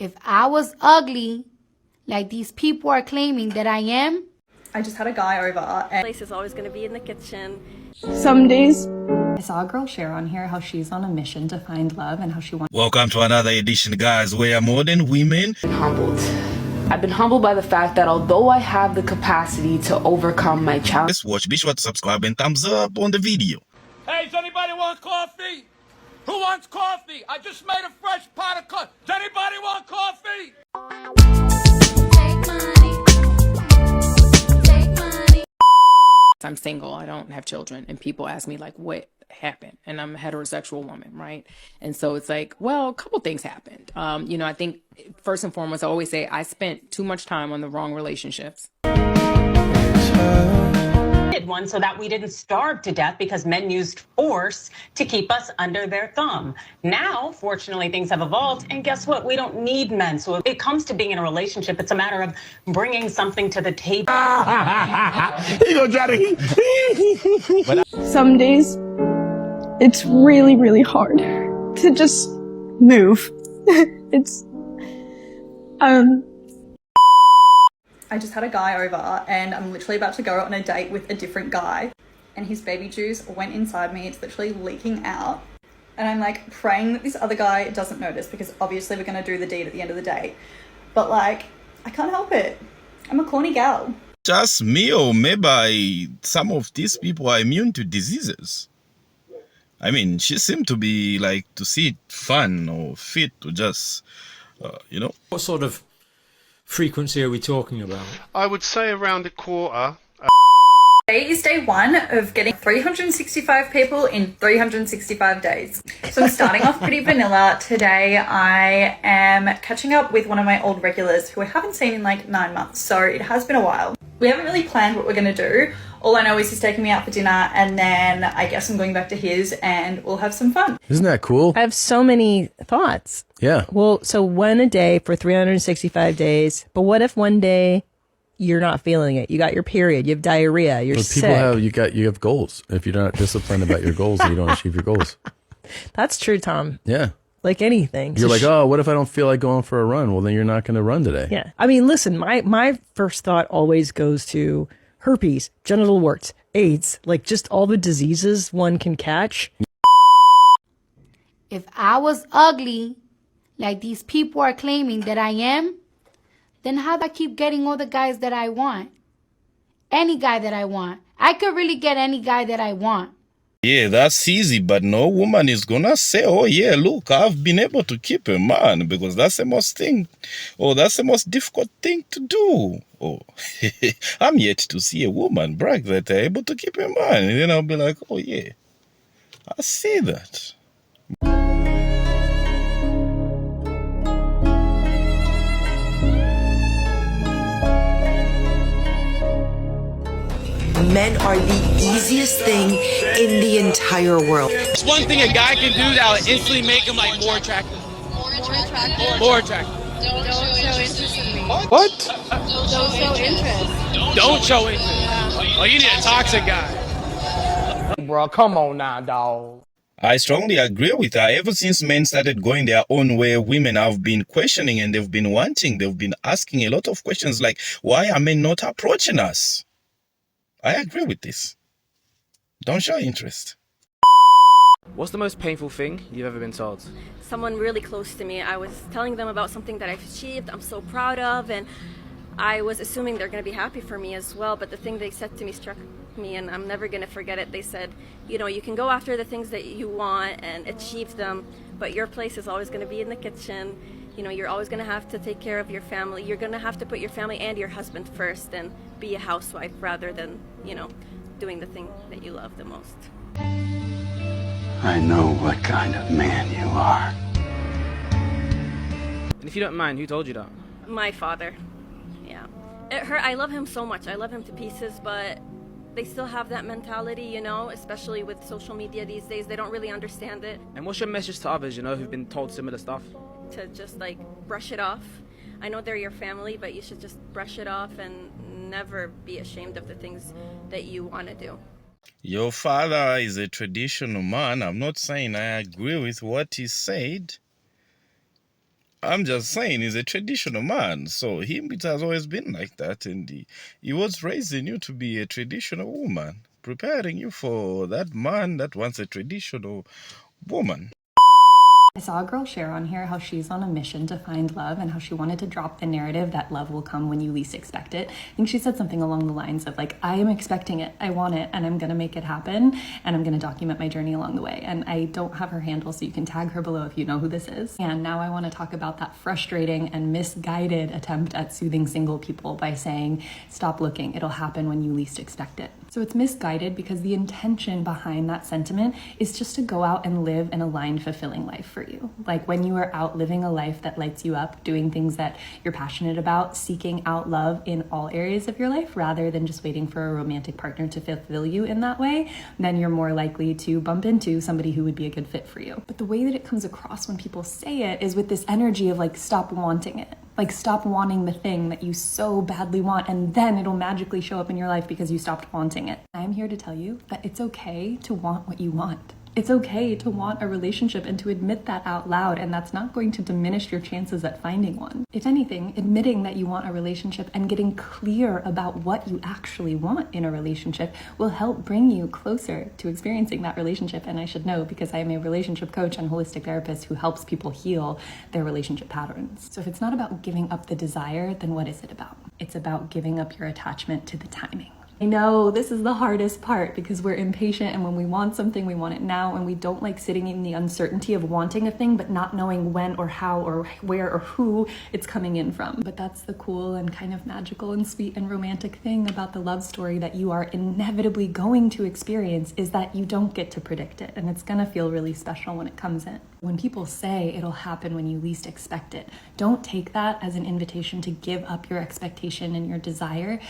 If I was ugly, like these people are claiming that I am, I just had a guy over and Place is always going to be in the kitchen. Some days I saw a girl share on here how she's on a mission to find love and how she wants. Welcome to another edition, guys, where modern women humbled. I've been humbled by the fact that although I have the capacity to overcome my challenge. Let's watch. Be sure to subscribe and thumbs up on the video. Hey, does anybody want coffee? Who wants coffee? I just made a fresh pot of coffee. Does anybody want coffee? I'm single, I don't have children, and people ask me like what happened, and I'm a heterosexual woman, right? And so it's like, well, a couple things happened. I think first and foremost, I always say I spent too much time on the wrong relationships. One so that we didn't starve to death because men used force to keep us under their thumb. Now, fortunately, things have evolved, and guess what? We don't need men. So if it comes to being in a relationship, it's a matter of bringing something to the table. some days it's really, really hard to just move. It's I just had a guy over and I'm literally about to go on a date with a different guy and his baby juice went inside me. It's literally leaking out. And I'm like praying that this other guy doesn't notice because obviously we're going to do the deed at the end of the day. But like, I can't help it. I'm a corny gal. Just me, or maybe some of these people are immune to diseases. I mean, she seemed to be like to see it fun or fit to just, What sort of frequency are we talking about? I would say around a quarter. Today is day one of getting 365 people in 365 days. So I'm starting off pretty vanilla. Today I am catching up with one of my old regulars who I haven't seen in like 9 months. So it has been a while. We haven't really planned what we're going to do. All I know is he's taking me out for dinner and then I guess I'm going back to his and we'll have some fun. Isn't that cool? I have so many thoughts. Yeah. Well, so one a day for 365 days. But what if one day you're not feeling it? You got your period, you have diarrhea, you're sick. You have goals. If you're not disciplined about your goals, you don't achieve your goals. That's true, Tom. Yeah. Like anything. You're like, oh, what if I don't feel like going for a run? Well, then you're not going to run today. Yeah. I mean, listen, my first thought always goes to herpes, genital warts, AIDS, like just all the diseases one can catch. if I was ugly, like these people are claiming that I am, then how do I keep getting all the guys that I want? Any guy that I want. I could really get any guy that I want. Yeah, that's easy, but no woman is gonna say, oh yeah, look, I've been able to keep a man, because that's the most difficult thing to do. Oh, I'm yet to see a woman brag that they're able to keep a man, and then I'll be like, oh yeah, I see that. Men are the easiest thing in the entire world. It's one thing a guy can do that will instantly make him like more attractive. More attractive. Don't show interest in me. What? Don't show interest. Don't show interest. Oh, you need a toxic guy. Bro, come on now, dog. I strongly agree with her. Ever since men started going their own way, women have been questioning and they've been asking a lot of questions like, why are men not approaching us? I agree with this. Don't show interest. What's the most painful thing you've ever been told? Someone really close to me, I was telling them about something that I've achieved, I'm so proud of, and I was assuming they're going to be happy for me as well, but the thing they said to me struck me, and I'm never going to forget it. They said, you can go after the things that you want and achieve them, but your place is always going to be in the kitchen. You're always going to have to take care of your family. You're going to have to put your family and your husband first and be a housewife rather than, doing the thing that you love the most. I know what kind of man you are. And if you don't mind, who told you that? My father. Yeah. It hurt. I love him so much. I love him to pieces, but they still have that mentality, especially with social media these days. They don't really understand it. And what's your message to others, who've been told similar stuff? To just brush it off. I know they're your family, but you should just brush it off and never be ashamed of the things that you want to do. Your father is a traditional man. I'm not saying I agree with what he said. I'm just saying he's a traditional man. So it has always been like that. And he was raising you to be a traditional woman, preparing you for that man that wants a traditional woman. I saw a girl share on here how she's on a mission to find love and how she wanted to drop the narrative that love will come when you least expect it. I think she said something along the lines of like, I am expecting it, I want it, and I'm gonna make it happen, and I'm gonna document my journey along the way. And I don't have her handle, so you can tag her below if you know who this is. And now I wanna talk about that frustrating and misguided attempt at soothing single people by saying, stop looking, it'll happen when you least expect it. So it's misguided because the intention behind that sentiment is just to go out and live an aligned, fulfilling life for you. Like when you are out living a life that lights you up, doing things that you're passionate about, seeking out love in all areas of your life rather than just waiting for a romantic partner to fulfill you in that way, then you're more likely to bump into somebody who would be a good fit for you. But the way that it comes across when people say it is with this energy of like, stop wanting it. Like, stop wanting the thing that you so badly want, and then it'll magically show up in your life because you stopped wanting it. I'm here to tell you that it's okay to want what you want. It's okay to want a relationship and to admit that out loud, and that's not going to diminish your chances at finding one. If anything, admitting that you want a relationship and getting clear about what you actually want in a relationship will help bring you closer to experiencing that relationship. And I should know because I am a relationship coach and holistic therapist who helps people heal their relationship patterns. So if it's not about giving up the desire, then what is it about? It's about giving up your attachment to the timing. I know this is the hardest part because we're impatient, and when we want something, we want it now, and we don't like sitting in the uncertainty of wanting a thing but not knowing when or how or where or who it's coming in from. But that's the cool and kind of magical and sweet and romantic thing about the love story that you are inevitably going to experience is that you don't get to predict it, and it's gonna feel really special when it comes in. When people say it'll happen when you least expect it, don't take that as an invitation to give up your expectation and your desire.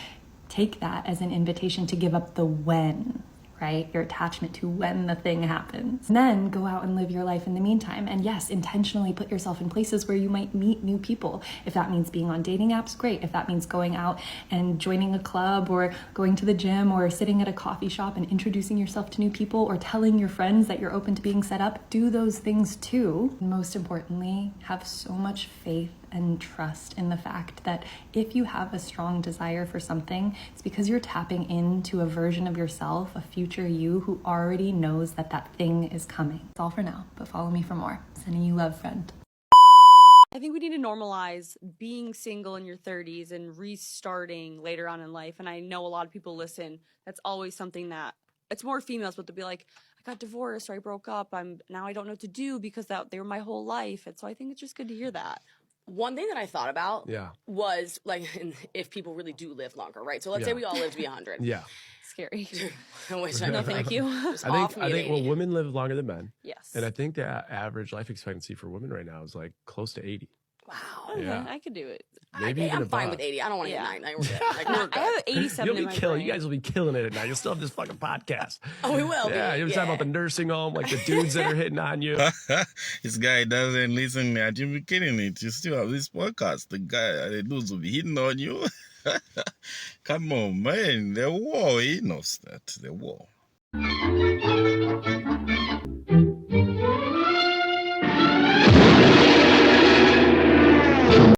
Take that as an invitation to give up the when, right? Your attachment to when the thing happens. And then go out and live your life in the meantime. And yes, intentionally put yourself in places where you might meet new people. If that means being on dating apps, great. If that means going out and joining a club or going to the gym or sitting at a coffee shop and introducing yourself to new people or telling your friends that you're open to being set up, do those things too. And most importantly, have so much faith and trust in the fact that if you have a strong desire for something, it's because you're tapping into a version of yourself, a future you who already knows that that thing is coming. That's all for now, but follow me for more. Sending you love, friend. I think we need to normalize being single in your 30s and restarting later on in life. And I know a lot of people listen. That's always something that it's more females, but they'll be like, I got divorced or I broke up. Now I don't know what to do because they were my whole life. And so I think it's just good to hear that. One thing that I thought about was like if people really do live longer, right? So let's say we all live to be 100. Yeah. Scary. Which No, thank you. I think well, women live longer than men. Yes. And I think the average life expectancy for women right now is like close to 80. Wow. Yeah. I could do it. Maybe even I'm fine above. with 80. I don't want to Yeah. hit 90. We're good. Like, we're good. I have 87 You'll in be my killing. brain. You guys will be killing it at night. You'll still have this fucking podcast. Oh, we will. Yeah, you're talking about the nursing home, like the dudes that are hitting on you. This guy doesn't listen at you. Be kidding it. You still have this podcast. The guy, the dudes will be hitting on you. Come on, man. The war, he knows that. The war.